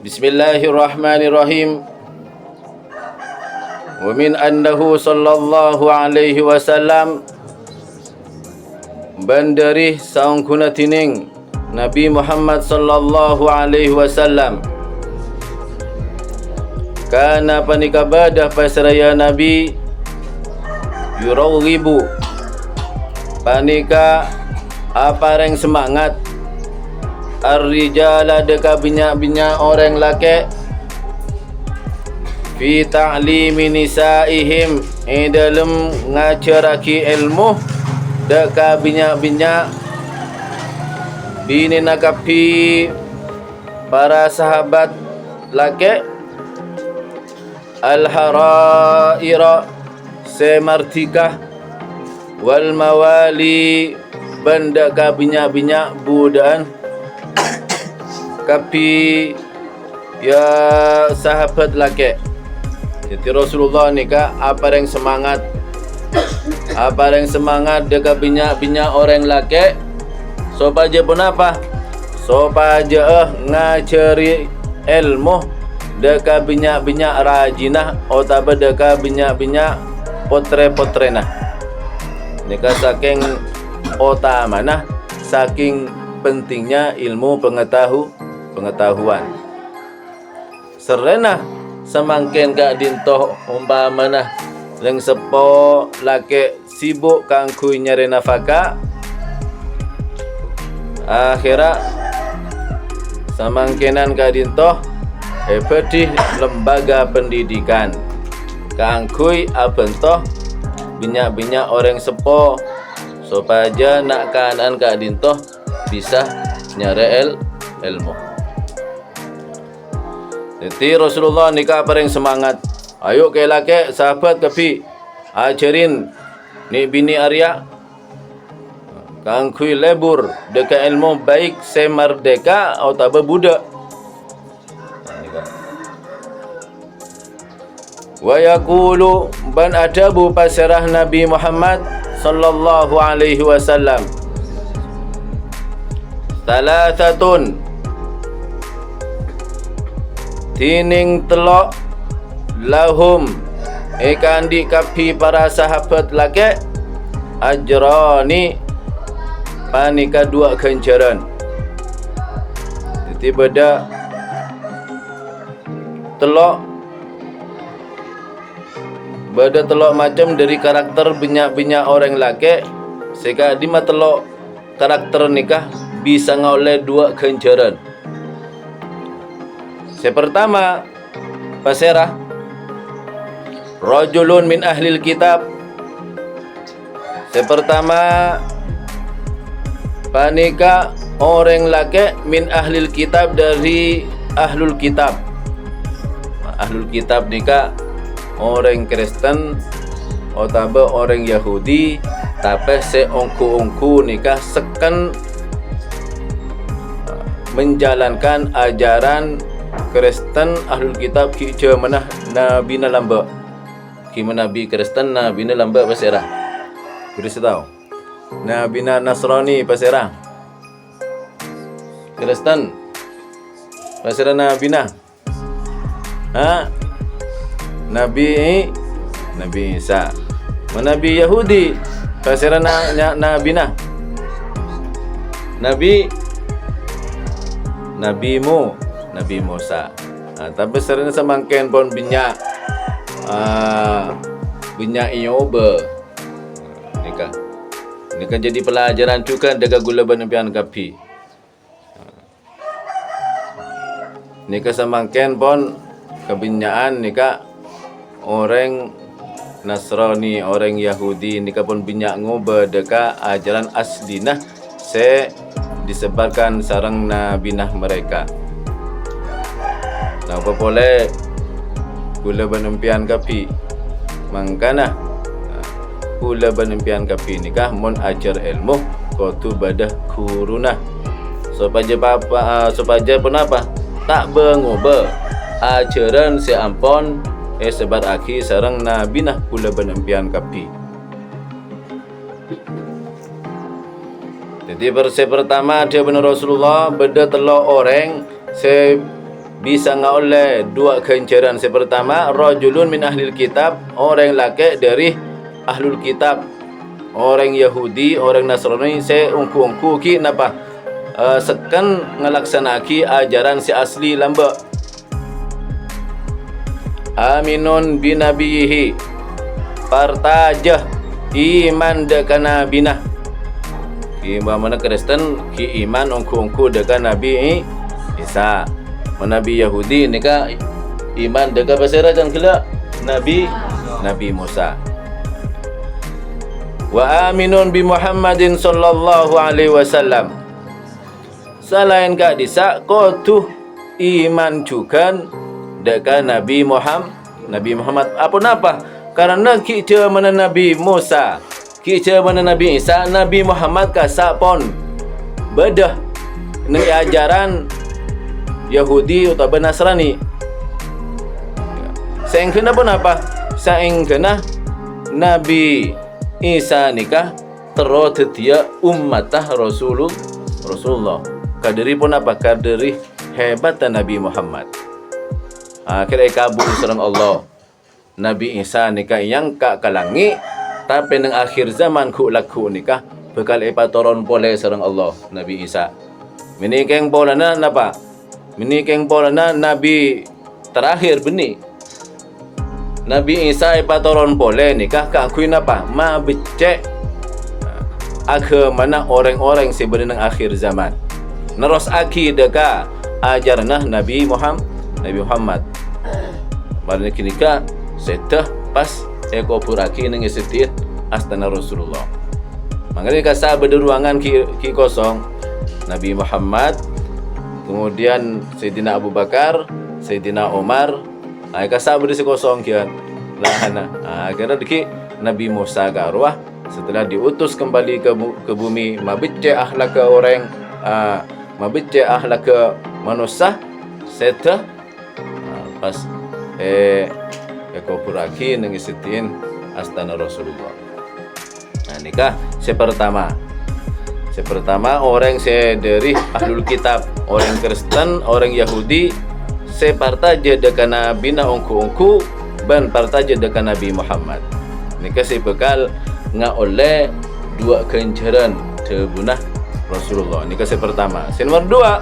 Bismillahirrahmanirrahim. Wa min annahu sallallahu alaihi wasallam bandari saung kuna tining Nabi Muhammad sallallahu alaihi wasallam kana panikabadah pasraya Nabi yurawibu panika apareng semangat ar-rijala deka binyak-binyak orang laki fi ta'limi nisaihim dalam ngajaraki ilmu deka binyak-binyak bini nakapi para sahabat laki al-haraira semartika wal mawali benda ka binyak-binyak budaan kapi ya sahabat laki. Jadi Rasulullah ni ka apa yang semangat dekat binyak-binyak orang laki supaya pun apa supaya ngajari ilmu dekat binyak-binyak rajinah atau dekat binyak-binyak potre-potrena ni ka saking utamana saking pentingnya ilmu pengetahuan. Serena semakin kak dintoh umpamana leng sepo laki sibuk kangkui nyari nafkah akhirnya semakinan kak dintoh pedih lembaga pendidikan kangkui abentoh binyak-binyak orang sepo supaya nak kanan kak dintoh bisa nyari ilmu. Jadi Rasulullah nikah paling semangat. Ayo ke laki sahabat kapi ajarin ni bini Arya kangkui lebur dekat ilmu baik semerdeka atau budak. Wa yaqulu ban adabu pasirah Nabi Muhammad sallallahu alaihi wasallam Talathatun tining telok lahum ikan di kapi para sahabat laki ajrani panika dua ganjaran. Jadi beda telok macam dari karakter binyak-binyak orang laki sehingga di telok karakter nikah bisa ngoleh dua ganjaran. Pertama pasirah rajulun min ahlil kitab. Pertama panika orang laki min ahlil kitab dari ahlul kitab. Ahlul kitab nikah orang Kristen atau orang Yahudi tapi seongku-ongku nikah seken menjalankan ajaran Kristen ahlul kitab ki mana nabi na lamba ki nabi Kristen nabi na lamba pasirah kuris tahu nabi na Nasrani pasirah Kristen pasirah nabi na nabi Isa nabi Yahudi pasirah nabi na Nabi Musa. Tapi serana semangken pun binyak iyoba. Nikah jadi pelajaran juga dekat gula benempian kapi. Nikah semangken pun kebinyaan nikah orang Nasrani, orang Yahudi nikah pun binyak ngoba dekat ajaran aslinah disebarkan sarang nabinah mereka. Nah, apa boleh gula benempian kapi mangkana gula benempian kapi nikah mon ajar ilmu kotu badah kuruna supaya penapa tak bengoba ajaran si ampon sebar aki sarang nabinah gula benempian kapi. Jadi versi pertama dia benar Rasulullah beda telok orang bisa oleh dua kencaran. Pertama, rajulun min ahlil kitab, orang laki dari ahlul kitab, orang Yahudi, orang Nasrani, se ungku ki napa sekan ngelaksanaki ajaran si asli lamba. Aminun binabihi, partajah iman dekan nabina. Ki mana Kristen ki iman ungku dekan Nabi Isa. Nabi Yahudi ni ka iman dekat pasal rajan kala Nabi Musa. Wa aminun bi Muhammadin sallallahu alaihi wasallam. Selain ka disa ko tu iman juga dekat Nabi Muhammad. Apa napa? Karena kita mana Nabi Musa, kita mana Nabi Isa, Nabi Muhammad ka sapon bedah ni ajaran Yahudi atau Nasrani. Sehingga pun apa? Sehingga Nabi Isa nikah terus dia ummatah Rasulullah. Kaderi pun apa? Kaderi hebat Nabi Muhammad. Akhirnya kabur serang Allah. Nabi Isa nikah yang kak kalangi, tapi nang akhir zaman ku laku nikah bekal ipatoron pole serang Allah Nabi Isa. Menikeng polana napa? Menikeng polana Nabi terakhir benih. Nabi Isa ipatoron pole nikah kakui napa? Ma becek mana orang-orang sebenarnya akhir zaman. Neros aki deka ajarnah Nabi Muhammad. Barang nikah setah pas eko puraki nang setit astana Rasulullah. Makanya kasa berderuangan ki kosong Nabi Muhammad, kemudian Sayyidina Abu Bakar, Sayyidina Umar, kasa berdisi kosong kian lahana. Akhirnya deki Nabi Musa ke arwah setelah diutus kembali ke bumi, mabicce akhlak ke orang, mabicce akhlak ke manusia, setah pas eko puraki nang isitin astana Rasulullah. Nikah sepertama orang dari ahlul kitab, orang Kristen, orang Yahudi, separtaje dekan Nabi na ungku ban partaje dekan Nabi Muhammad. Nikah bekal oleh dua kencaran tebunah Rasulullah. Nikah pertama. Nomor dua,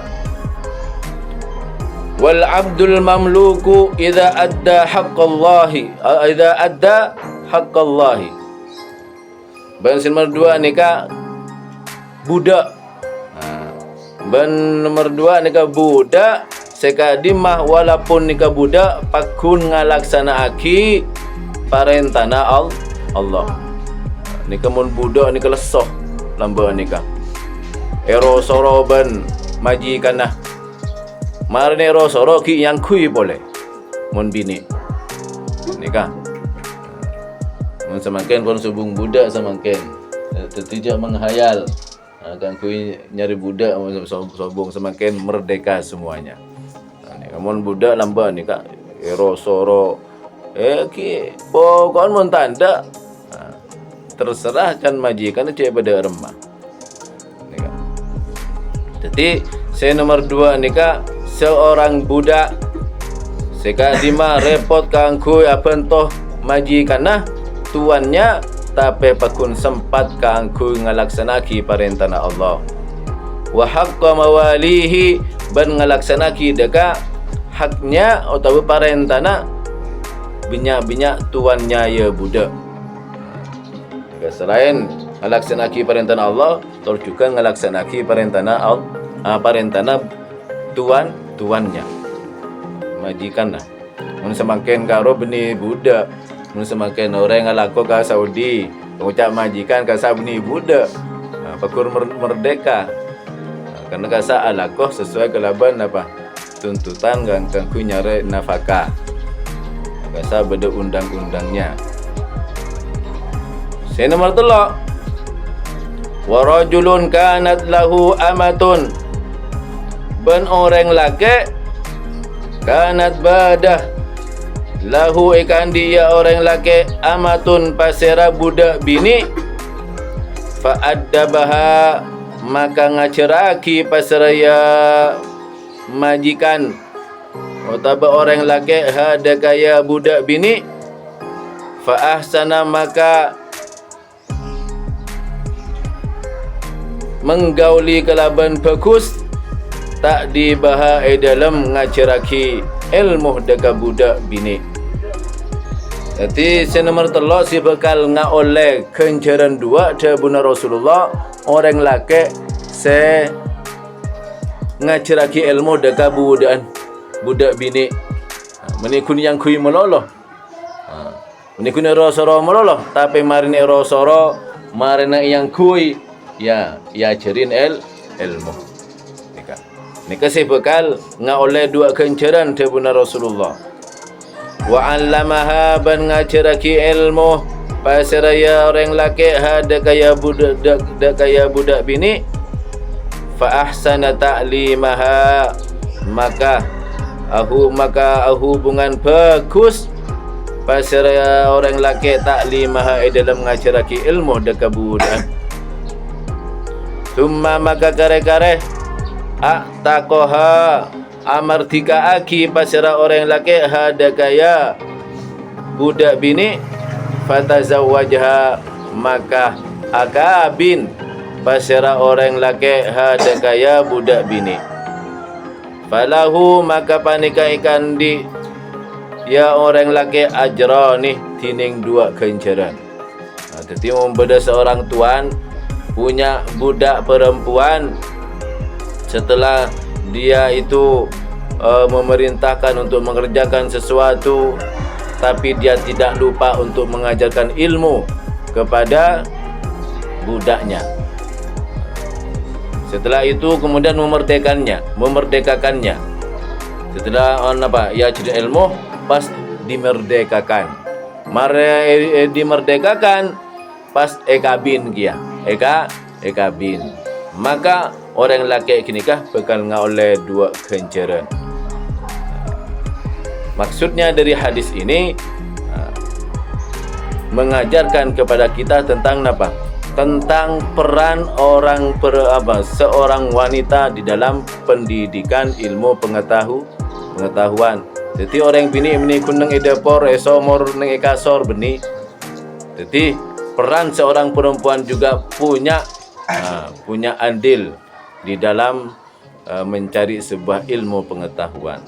wal abdul mamluku idza adda haqqallahi. Ban nomor dua nikah budak. Ban nomor dua nikah budak sekadimah walaupun nikah budak pakun ngalaksanaaki parentana Allah. Nikah mun budak nikah lesoh lamba nikah. Ero soroban majikanah. Marne ero soro ki yang kui boleh. Mun bini. Nikah. Mun semakin kon subung budak semakin tertijak menghayal. Kan kui nyari budak sobong semakin merdeka semuanya. Mun budak lamba ni kak ero soro ki kon mun tanda terserah kan majikan cek pada remah. Ni kak. Jadi saya nomor dua ni kak seorang budak sekadima repot kang kui apentoh majikanah tuannya tapi pakun sempat kangku ngalaksanaki parentana Allah. Wa haqqa mawalihi ban ngalaksanaki deka haknya atau parentana binyak-binyak tuannya ya budak. Selain ngalaksanaki parentana Allah, terus juga ngalaksanaki parentana parentana tuannya. Majikanlah. Mun semakin karo benih budak, mun semakin orang ngalako ke Saudi, pengucap majikan kasa benih budak, pakur merdeka. Karena kasa alakoh sesuai kelaban apa tuntutan kan ku nyare nafkah. Kasa beda undang-undangnya. Saya nomor 3. Wa rajulun kanat lahu amatun. Ben orang laki kanat badah lahu ikan dia orang laki amatun pasera budak bini fa addabaha maka ngaceraki pasraya majikan Utaba orang laki hada kaya budak bini, fa ahsana maka menggauli kelaban bagus, tak dibahai dalam ngajaraki ilmu deka budak bini. Jadi senomor telok si bakal ngaoleh kencaran dua dabuna Rasulullah orang laki se ngajaraki ilmu deka budak bini. Menikun yang kui meloloh. Menikun rosoro meloloh, tapi marin rosoro marina yang kui ya ajarin ilmu. Nika si bekal ngaoleh dua kencaran dabuna Rasulullah. Wa 'allamaha ban ngajaraki ilmu pasiraya orang laki hada kaya budak bini, fa ahsana ta'limaha maka hubungan bagus pasiraya orang laki ta'limaha dalam ngajaraki ilmu deka budak. Tumma maka kare-kare takoha amardika aki pasira orang laki hada kaya budak bini, fatazawwajha maka akabin pasira orang laki hada kaya budak bini, falahu maka panika ikan di ya orang laki ajrani tining dua kencaran. Jadi membeda seorang tuan punya budak perempuan, setelah dia itu memerintahkan untuk mengerjakan sesuatu, tapi dia tidak lupa untuk mengajarkan ilmu kepada budaknya. Setelah itu kemudian memerdekakannya. Setelah ia jadi ilmu, pas dimerdekakan. Dimerdekakan pas ekabin dia. Ekabin. Maka orang laki kinikah bakal ngaoleh dua kencaran. Maksudnya dari hadis ini mengajarkan kepada kita tentang apa? Tentang peran seorang wanita di dalam pendidikan ilmu pengetahuan. Jadi orang bini kuneng edapor esomor neng ekasor beni. Jadi peran seorang perempuan juga punya andil di dalam mencari sebuah ilmu pengetahuan.